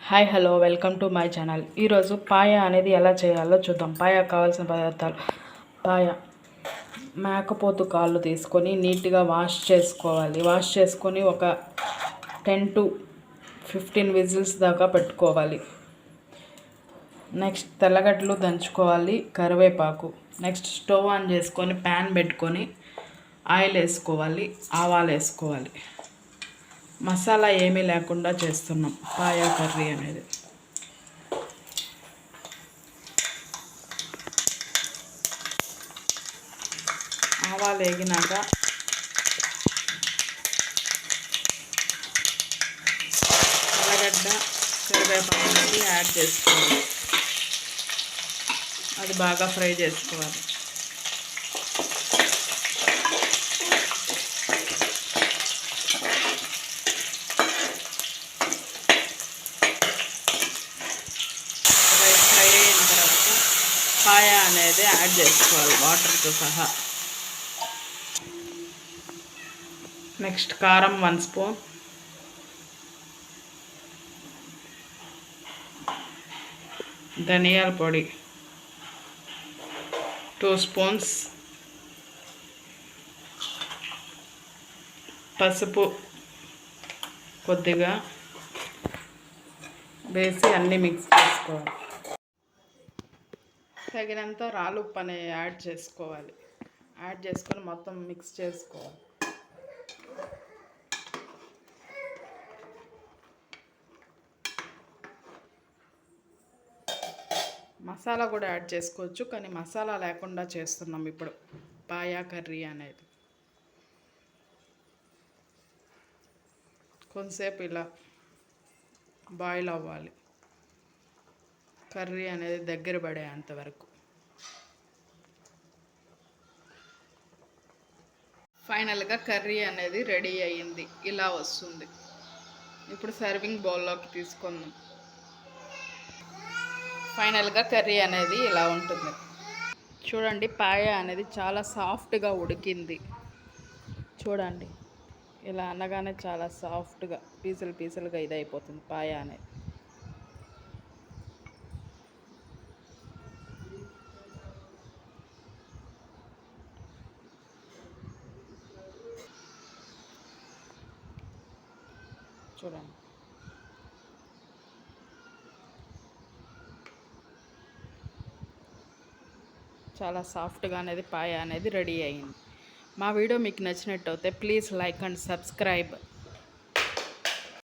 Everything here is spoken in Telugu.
Hi hello welcome to my channel. ఈరోజు పాయ అనేది ఎలా చేయాలో చూద్దాం. పాయ కావాల్సిన పదార్థాలు: పాయ మేకపోతు కాళ్ళు తీసుకొని నీట్గా వాష్ చేసుకోవాలి. వాష్ చేసుకొని ఒక 10 to 15 విజిల్స్ దాకా పెట్టుకోవాలి. నెక్స్ట్ తెల్లగడ్డలు దంచుకోవాలి, కరివేపాకు. నెక్స్ట్ స్టవ్ ఆన్ చేసుకొని ప్యాన్ పెట్టుకొని ఆయిల్ వేసుకోవాలి, ఆవాలు వేసుకోవాలి. మసాలా ఏమీ లేకుండా చేస్తున్నాం పాయ కర్రీ అనేది. ఆవాలు వేగినాక తెల్లగడ్డ కరివేపాకు అనేది యాడ్ చేసుకోవాలి. అది బాగా ఫ్రై చేసుకోవాలి. పాయ అనేది యాడ్ చేసుకోవాలి వాటర్తో సహా. నెక్స్ట్ కారం 1 స్పూన్, ధనియాల పొడి 2 స్పూన్స్, పసుపు కొద్దిగా వేసి అన్నీ మిక్స్ చేసుకోవాలి. తగినంత రాళ్ళు ఉప్పు అనేది యాడ్ చేసుకోవాలి. యాడ్ చేసుకొని మొత్తం మిక్స్ చేసుకోవాలి. మసాలా కూడా యాడ్ చేసుకోవచ్చు, కానీ మసాలా లేకుండా చేస్తున్నాం ఇప్పుడు పాయ కర్రీ అనేది. కొంతసేపు ఇలా బాయిల్ అవ్వాలి, కర్రీ అనేది దగ్గర పడేంతవరకు. ఫైనల్గా కర్రీ అనేది రెడీ అయ్యింది, ఇలా వస్తుంది. ఇప్పుడు సర్వింగ్ బౌల్లోకి తీసుకుందాం. ఫైనల్గా కర్రీ అనేది ఇలా ఉంటుంది. చూడండి, పాయ అనేది చాలా సాఫ్ట్గా ఉడికింది. చూడండి, ఇలా అనగానే చాలా సాఫ్ట్గా పీసులు పీసులుగా ఇదైపోతుంది పాయ అనేది. చూడండి, చాలా సాఫ్ట్గా అనేది పాయ అనేది రెడీ అయ్యింది. మా వీడియో మీకు నచ్చినట్టయితే ప్లీజ్ లైక్ అండ్ సబ్స్క్రైబ్.